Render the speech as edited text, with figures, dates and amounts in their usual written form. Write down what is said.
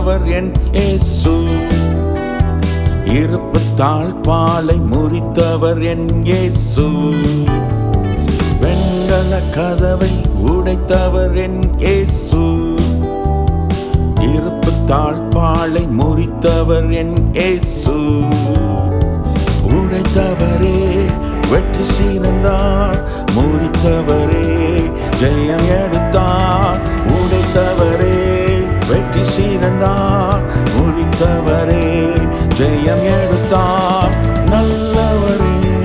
முறித்தவர் என் இயேசு. இருப்பு தாழ்பாலை முறித்தவர் என் இயேசு. வெண்கல கதவை உடைத்தவர் என் இயேசு. இருப்பு தாழ்பாலை முறித்தவர் என் இயேசு. உடைத்தவரே வெற்றி சீர்ந்தார், முறித்தவரே ஜெயம் எடுத்தார். உடைத்தவரே வெற்றி சீர்ந்தார், முறித்தவரே ஜெயம் எடுத்தார்.